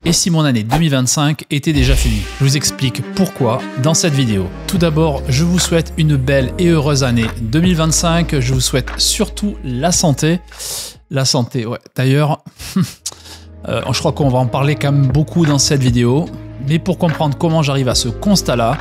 et si mon année 2025 était déjà finie. Je vous explique pourquoi dans cette vidéo. Tout d'abord, je vous souhaite une belle et heureuse année 2025. Je vous souhaite surtout la santé. La santé, ouais. D'ailleurs, je crois qu'on va en parler quand même beaucoup dans cette vidéo. Mais pour comprendre comment j'arrive à ce constat-là,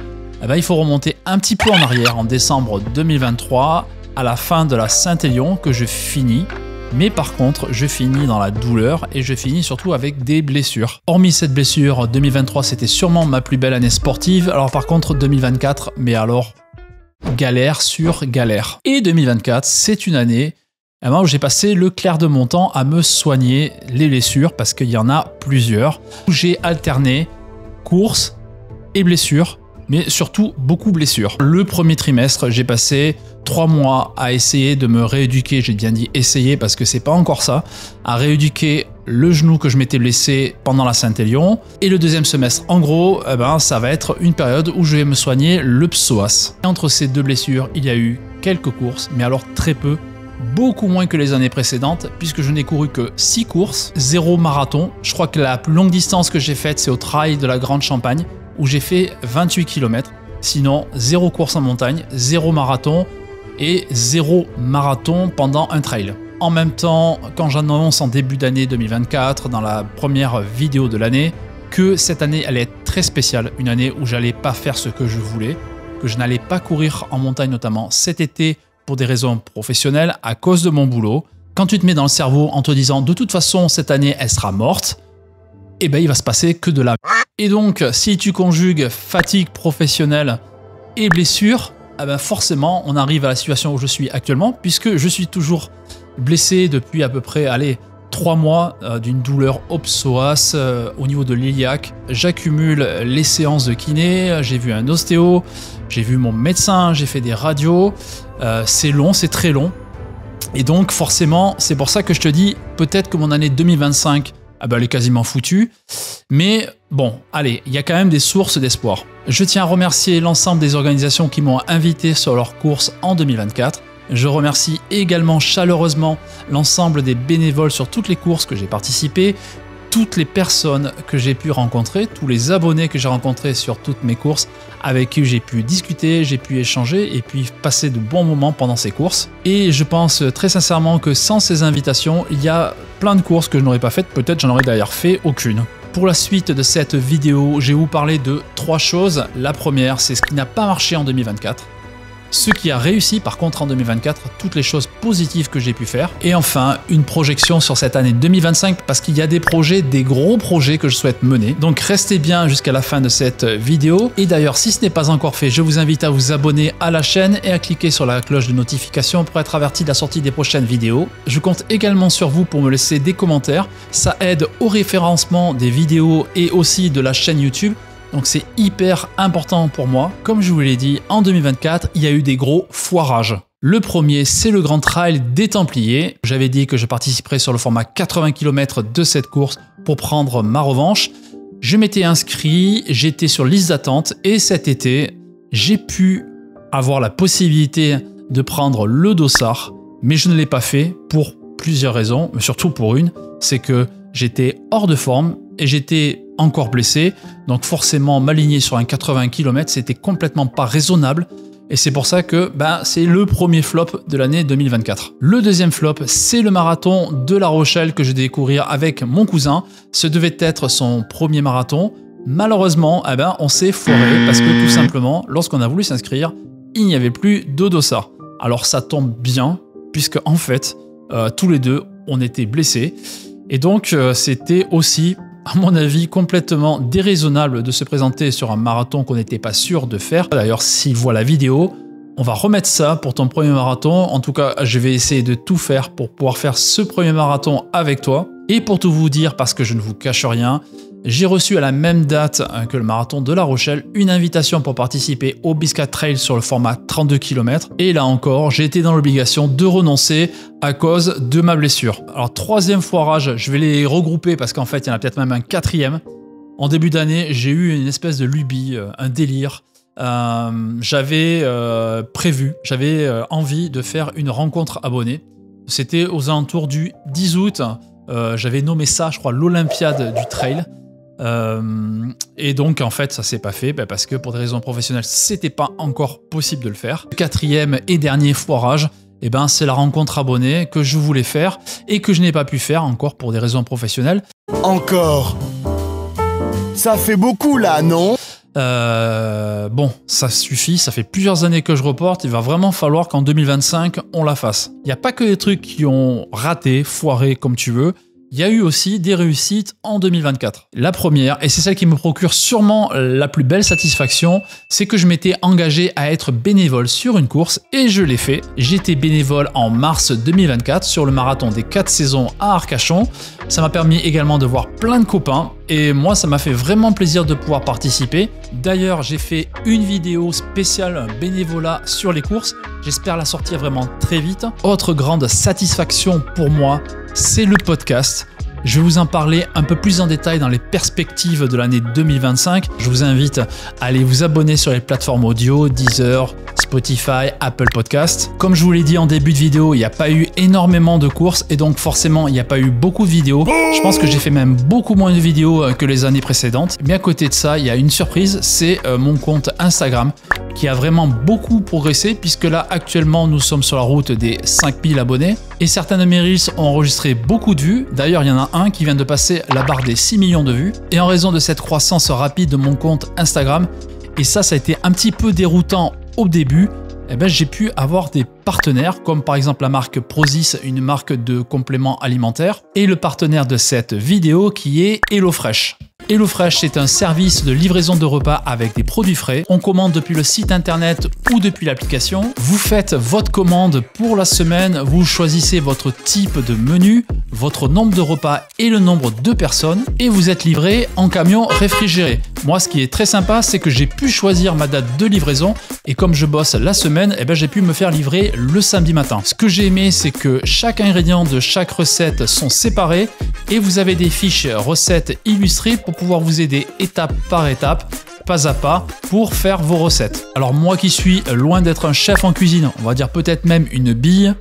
il faut remonter un petit peu en arrière, en décembre 2023, à la fin de la Saint-Élion, que je finis. Mais par contre, je finis dans la douleur et je finis surtout avec des blessures. Hormis cette blessure, 2023, c'était sûrement ma plus belle année sportive. Alors par contre, 2024, mais alors, galère sur galère. Et 2024, c'est une année où j'ai passé le clair de mon temps à me soigner les blessures, parce qu'il y en a plusieurs. J'ai alterné course et blessures, mais surtout beaucoup blessures. Le premier trimestre, j'ai passé 3 mois à essayer de me rééduquer, j'ai bien dit essayer parce que c'est pas encore ça, à rééduquer le genou que je m'étais blessé pendant la Saint-Élion. Et le deuxième semestre, en gros, ça va être une période où je vais me soigner le psoas. Et entre ces deux blessures, il y a eu quelques courses, mais alors très peu, beaucoup moins que les années précédentes, puisque je n'ai couru que 6 courses, 0 marathon. Je crois que la plus longue distance que j'ai faite, c'est au Trail de la Grande Champagne, où j'ai fait 28 km. Sinon, 0 course en montagne, 0 marathon, et 0 marathon pendant un trail. En même temps, quand j'annonce en début d'année 2024, dans la première vidéo de l'année, que cette année allait être très spéciale, une année où j'allais pas faire ce que je voulais, que je n'allais pas courir en montagne notamment cet été pour des raisons professionnelles à cause de mon boulot. Quand tu te mets dans le cerveau en te disant de toute façon cette année elle sera morte, eh ben il va se passer que de la Et donc si tu conjugues fatigue professionnelle et blessure, forcément, on arrive à la situation où je suis actuellement, puisque je suis toujours blessé depuis à peu près 3 mois d'une douleur au psoas au niveau de l'iliaque. J'accumule les séances de kiné, j'ai vu un ostéo, j'ai vu mon médecin, j'ai fait des radios. C'est long, c'est très long. Et donc forcément, c'est pour ça que je te dis, peut-être que mon année 2025, elle est quasiment foutue. Mais bon, allez, il y a quand même des sources d'espoir. Je tiens à remercier l'ensemble des organisations qui m'ont invité sur leurs courses en 2024. Je remercie également chaleureusement l'ensemble des bénévoles sur toutes les courses que j'ai participé, toutes les personnes que j'ai pu rencontrer, tous les abonnés que j'ai rencontrés sur toutes mes courses, avec qui j'ai pu discuter, j'ai pu échanger et puis passer de bons moments pendant ces courses. Et je pense très sincèrement que sans ces invitations, il y a plein de courses que je n'aurais pas faites, peut-être j'en aurais d'ailleurs fait aucune. Pour la suite de cette vidéo, je vais vous parler de 3 choses. La première, c'est ce qui n'a pas marché en 2024. Ce qui a réussi par contre en 2024, toutes les choses positives que j'ai pu faire. Et enfin, une projection sur cette année 2025 parce qu'il y a des projets, des gros projets que je souhaite mener. Donc restez bien jusqu'à la fin de cette vidéo. Et d'ailleurs, si ce n'est pas encore fait, je vous invite à vous abonner à la chaîne et à cliquer sur la cloche de notification pour être averti de la sortie des prochaines vidéos. Je compte également sur vous pour me laisser des commentaires. Ça aide au référencement des vidéos et aussi de la chaîne YouTube. Donc c'est hyper important pour moi. Comme je vous l'ai dit, en 2024, il y a eu des gros foirages. Le premier, c'est le Grand Trail des Templiers. J'avais dit que je participerais sur le format 80 km de cette course pour prendre ma revanche. Je m'étais inscrit, j'étais sur liste d'attente et cet été, j'ai pu avoir la possibilité de prendre le dossard, mais je ne l'ai pas fait pour plusieurs raisons, mais surtout pour une, c'est que j'étais hors de forme et j'étais encore blessé, donc forcément m'aligner sur un 80 km, c'était complètement pas raisonnable, et c'est pour ça que c'est le premier flop de l'année 2024. Le deuxième flop, c'est le marathon de La Rochelle que je devais courir avec mon cousin. Ce devait être son premier marathon. Malheureusement, on s'est foiré parce que tout simplement, lorsqu'on a voulu s'inscrire, il n'y avait plus de dossard. Alors ça tombe bien, puisque en fait, tous les deux, on était blessés, et donc c'était aussi, à mon avis, complètement déraisonnable de se présenter sur un marathon qu'on n'était pas sûr de faire. D'ailleurs, s'il voit la vidéo, on va remettre ça pour ton premier marathon. En tout cas, je vais essayer de tout faire pour pouvoir faire ce premier marathon avec toi. Et pour tout vous dire, parce que je ne vous cache rien, j'ai reçu à la même date que le marathon de La Rochelle une invitation pour participer au Biscat Trail sur le format 32 km. Et là encore, j'ai été dans l'obligation de renoncer à cause de ma blessure. Alors, troisième foirage, je vais les regrouper parce qu'en fait, il y en a peut-être même un quatrième. En début d'année, j'ai eu une espèce de lubie, un délire. J'avais prévu, j'avais envie de faire une rencontre abonnée. C'était aux alentours du 10 août. J'avais nommé ça, je crois, l'Olympiade du Trail. Et donc en fait ça s'est pas fait parce que pour des raisons professionnelles c'était pas encore possible de le faire. Le quatrième et dernier foirage, c'est la rencontre abonnée que je voulais faire et que je n'ai pas pu faire encore pour des raisons professionnelles. Encore? Ça fait beaucoup là, non? Bon, ça suffit, ça fait plusieurs années que je reporte, il va vraiment falloir qu'en 2025 on la fasse. Il n'y a pas que des trucs qui ont raté, foiré comme tu veux. Il y a eu aussi des réussites en 2024. La première, et c'est celle qui me procure sûrement la plus belle satisfaction, c'est que je m'étais engagé à être bénévole sur une course et je l'ai fait. J'étais bénévole en mars 2024 sur le marathon des 4 saisons à Arcachon. Ça m'a permis également de voir plein de copains et moi ça m'a fait vraiment plaisir de pouvoir participer. D'ailleurs j'ai fait une vidéo spéciale bénévolat sur les courses. J'espère la sortir vraiment très vite. Autre grande satisfaction pour moi, c'est le podcast. Je vais vous en parler un peu plus en détail dans les perspectives de l'année 2025. Je vous invite à aller vous abonner sur les plateformes audio, Deezer, Spotify, Apple Podcast. Comme je vous l'ai dit en début de vidéo, il n'y a pas eu énormément de courses et donc forcément il n'y a pas eu beaucoup de vidéos. Je pense que j'ai fait même beaucoup moins de vidéos que les années précédentes. Mais à côté de ça, il y a une surprise, c'est mon compte Instagram qui a vraiment beaucoup progressé puisque là actuellement nous sommes sur la route des 5000 abonnés et certains de mes reels ont enregistré beaucoup de vues. D'ailleurs il y en a un qui vient de passer la barre des 6 millions de vues et en raison de cette croissance rapide de mon compte Instagram, et ça a été un petit peu déroutant au début, j'ai pu avoir des partenaires comme par exemple la marque Prozis, une marque de compléments alimentaires, et le partenaire de cette vidéo qui est HelloFresh. HelloFresh, c'est un service de livraison de repas avec des produits frais. On commande depuis le site internet ou depuis l'application. Vous faites votre commande pour la semaine, vous choisissez votre type de menu, votre nombre de repas et le nombre de personnes et vous êtes livré en camion réfrigéré. Moi, ce qui est très sympa, c'est que j'ai pu choisir ma date de livraison et comme je bosse la semaine, j'ai pu me faire livrer le samedi matin. Ce que j'ai aimé, c'est que chaque ingrédient de chaque recette sont séparés et vous avez des fiches recettes illustrées pour pouvoir vous aider étape par étape, pas à pas, pour faire vos recettes. Alors moi qui suis loin d'être un chef en cuisine, on va dire peut-être même une bille,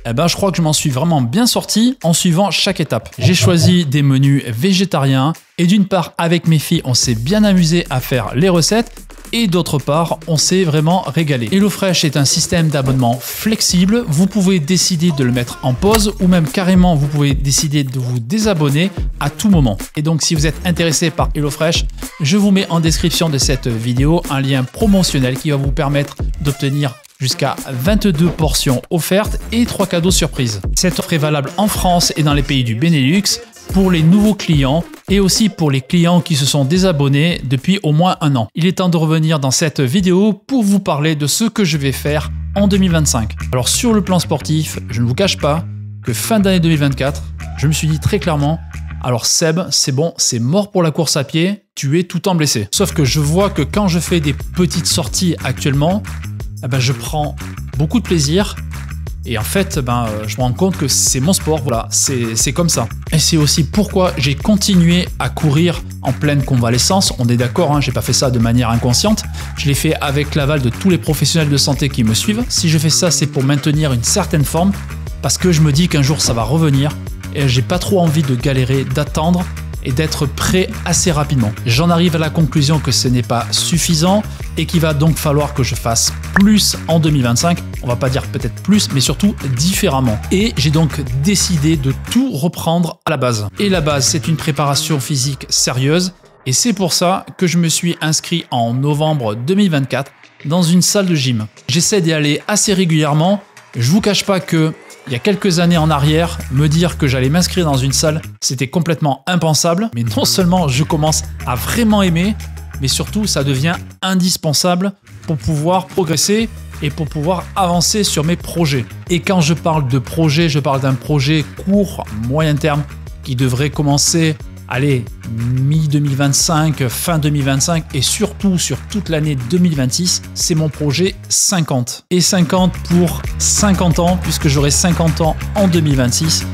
je crois que je m'en suis vraiment bien sorti en suivant chaque étape. J'ai choisi des menus végétariens et d'une part avec mes filles on s'est bien amusé à faire les recettes et d'autre part on s'est vraiment régalé. HelloFresh est un système d'abonnement flexible, vous pouvez décider de le mettre en pause ou même carrément vous pouvez décider de vous désabonner à tout moment. Et donc si vous êtes intéressé par HelloFresh, je vous mets en description de cette vidéo un lien promotionnel qui va vous permettre d'obtenir jusqu'à 22 portions offertes et 3 cadeaux surprises. Cette offre est valable en France et dans les pays du Benelux pour les nouveaux clients et aussi pour les clients qui se sont désabonnés depuis au moins un an. Il est temps de revenir dans cette vidéo pour vous parler de ce que je vais faire en 2025. Alors sur le plan sportif, je ne vous cache pas que fin d'année 2024, je me suis dit très clairement, alors Seb, c'est bon, c'est mort pour la course à pied, tu es tout le temps blessé. Sauf que je vois que quand je fais des petites sorties actuellement, je prends beaucoup de plaisir et en fait je me rends compte que c'est mon sport, voilà, c'est comme ça. Et c'est aussi pourquoi j'ai continué à courir en pleine convalescence. On est d'accord, j'ai pas fait ça de manière inconsciente, je l'ai fait avec l'aval de tous les professionnels de santé qui me suivent. Si je fais ça, c'est pour maintenir une certaine forme parce que je me dis qu'un jour ça va revenir et j'ai pas trop envie de galérer, d'attendre et d'être prêt assez rapidement. J'en arrive à la conclusion que ce n'est pas suffisant et qu'il va donc falloir que je fasse plus en 2025. On va pas dire peut-être plus, mais surtout différemment. Et j'ai donc décidé de tout reprendre à la base. Et la base, c'est une préparation physique sérieuse et c'est pour ça que je me suis inscrit en novembre 2024 dans une salle de gym. J'essaie d'y aller assez régulièrement. Je vous cache pas que il y a quelques années en arrière, me dire que j'allais m'inscrire dans une salle, c'était complètement impensable. Mais non seulement je commence à vraiment aimer, mais surtout ça devient indispensable pour pouvoir progresser et pour pouvoir avancer sur mes projets. Et quand je parle de projet, je parle d'un projet court, moyen terme, qui devrait commencer, mi-2025, fin 2025 et surtout sur toute l'année 2026, c'est mon projet 50. Et 50 pour 50 ans, puisque j'aurai 50 ans en 2026.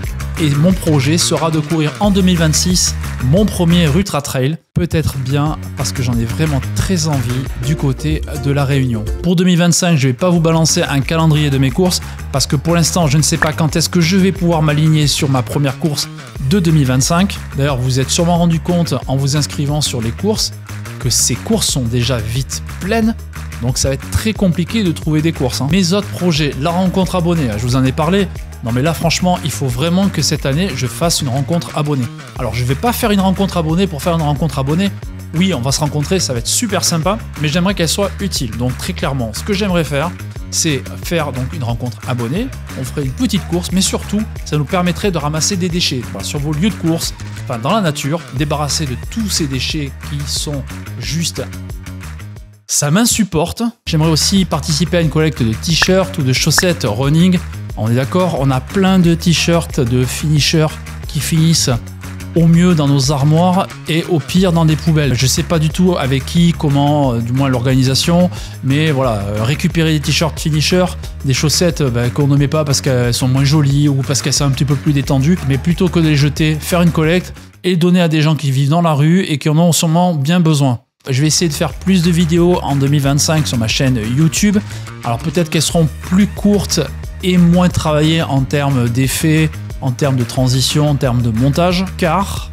Et mon projet sera de courir en 2026 mon premier Ultra Trail. Peut-être bien parce que j'en ai vraiment très envie du côté de la Réunion. Pour 2025, je ne vais pas vous balancer un calendrier de mes courses parce que pour l'instant, je ne sais pas quand est-ce que je vais pouvoir m'aligner sur ma première course de 2025. D'ailleurs, vous vous êtes sûrement rendu compte en vous inscrivant sur les courses que ces courses sont déjà vite pleines. Donc ça va être très compliqué de trouver des courses. Mes autres projets, la rencontre abonnée, je vous en ai parlé. Non mais là franchement, il faut vraiment que cette année, je fasse une rencontre abonnée. Alors je ne vais pas faire une rencontre abonnée pour faire une rencontre abonnée. Oui, on va se rencontrer, ça va être super sympa, mais j'aimerais qu'elle soit utile. Donc très clairement, ce que j'aimerais faire, c'est faire donc une rencontre abonnée. On ferait une petite course, mais surtout, ça nous permettrait de ramasser des déchets sur vos lieux de course, enfin dans la nature, débarrasser de tous ces déchets qui sont juste... Ça m'insupporte. J'aimerais aussi participer à une collecte de t-shirts ou de chaussettes running. On est d'accord, on a plein de t-shirts de finishers qui finissent au mieux dans nos armoires et au pire dans des poubelles. Je sais pas du tout avec qui, comment, du moins l'organisation, mais voilà, récupérer des t-shirts finishers, des chaussettes qu'on ne met pas parce qu'elles sont moins jolies ou parce qu'elles sont un petit peu plus détendues, mais plutôt que de les jeter, faire une collecte et donner à des gens qui vivent dans la rue et qui en ont sûrement bien besoin. Je vais essayer de faire plus de vidéos en 2025 sur ma chaîne YouTube. Alors peut-être qu'elles seront plus courtes et moins travaillées en termes d'effets, en termes de transition, en termes de montage. Car,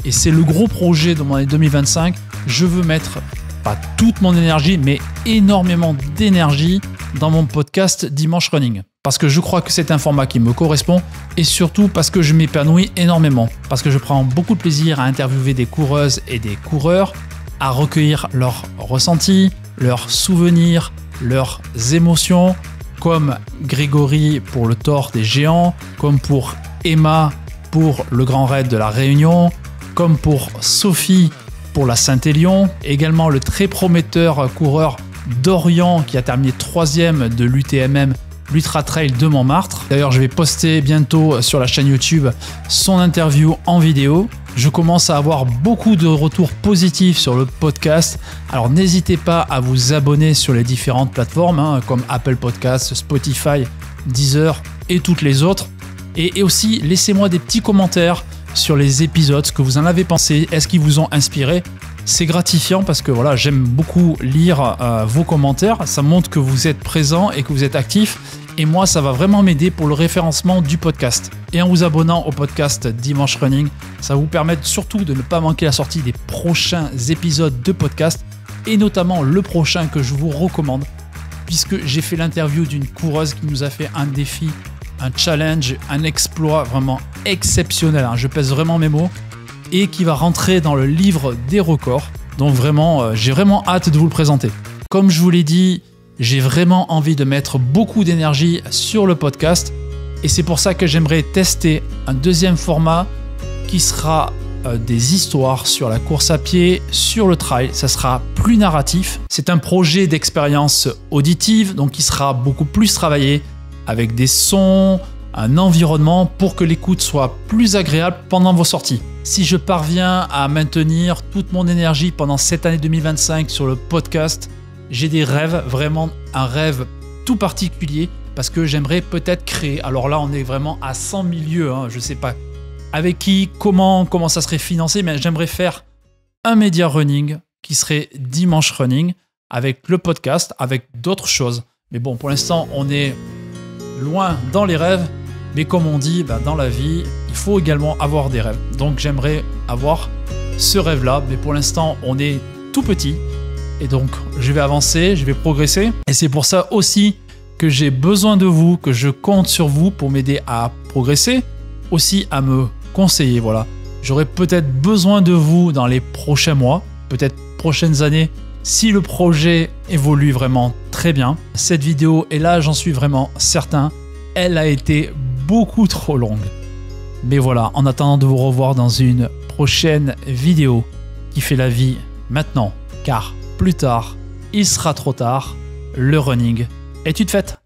et c'est le gros projet de mon année 2025, je veux mettre, pas toute mon énergie, mais énormément d'énergie dans mon podcast Dimanche Running. Parce que je crois que c'est un format qui me correspond et surtout parce que je m'épanouis énormément. Parce que je prends beaucoup de plaisir à interviewer des coureuses et des coureurs, à recueillir leurs ressentis, leurs souvenirs, leurs émotions, comme Grégory pour le Thor des Géants, comme pour Emma pour le Grand Raid de la Réunion, comme pour Sophie pour la Saint-Élion, également le très prometteur coureur Dorian qui a terminé 3e de l'UTMM, l'Ultra Trail de Montmartre. D'ailleurs, je vais poster bientôt sur la chaîne YouTube son interview en vidéo. Je commence à avoir beaucoup de retours positifs sur le podcast. Alors n'hésitez pas à vous abonner sur les différentes plateformes comme Apple Podcasts, Spotify, Deezer et toutes les autres. Et aussi, laissez-moi des petits commentaires sur les épisodes, ce que vous en avez pensé, est-ce qu'ils vous ont inspiré. C'est gratifiant parce que voilà, j'aime beaucoup lire vos commentaires. Ça montre que vous êtes présent et que vous êtes actif. Et moi, ça va vraiment m'aider pour le référencement du podcast. Et en vous abonnant au podcast Dimanche Running, ça va vous permettre surtout de ne pas manquer la sortie des prochains épisodes de podcast et notamment le prochain que je vous recommande puisque j'ai fait l'interview d'une coureuse qui nous a fait un défi, un challenge, un exploit vraiment exceptionnel. Je pèse vraiment mes mots et qui va rentrer dans le livre des records. Donc vraiment, j'ai vraiment hâte de vous le présenter. Comme je vous l'ai dit, j'ai vraiment envie de mettre beaucoup d'énergie sur le podcast et c'est pour ça que j'aimerais tester un deuxième format qui sera des histoires sur la course à pied, sur le trail. Ça sera plus narratif. C'est un projet d'expérience auditive, donc qui sera beaucoup plus travaillé avec des sons, un environnement pour que l'écoute soit plus agréable pendant vos sorties. Si je parviens à maintenir toute mon énergie pendant cette année 2025 sur le podcast, j'ai des rêves, vraiment un rêve tout particulier parce que j'aimerais peut-être créer, alors là on est vraiment à 100 milieux, je ne sais pas avec qui, comment ça serait financé, mais j'aimerais faire un média running qui serait Dimanche Running avec le podcast, avec d'autres choses. Mais bon, pour l'instant on est loin dans les rêves, mais comme on dit, dans la vie, il faut également avoir des rêves. Donc j'aimerais avoir ce rêve-là, mais pour l'instant on est tout petit. Et donc, je vais avancer, je vais progresser. Et c'est pour ça aussi que j'ai besoin de vous, que je compte sur vous pour m'aider à progresser, aussi à me conseiller. Voilà. J'aurai peut-être besoin de vous dans les prochains mois, peut-être prochaines années, si le projet évolue vraiment très bien. Cette vidéo, et là j'en suis vraiment certain, elle a été beaucoup trop longue. Mais voilà, en attendant de vous revoir dans une prochaine vidéo qui fait la vie maintenant, car plus tard, il sera trop tard, le running est une fête.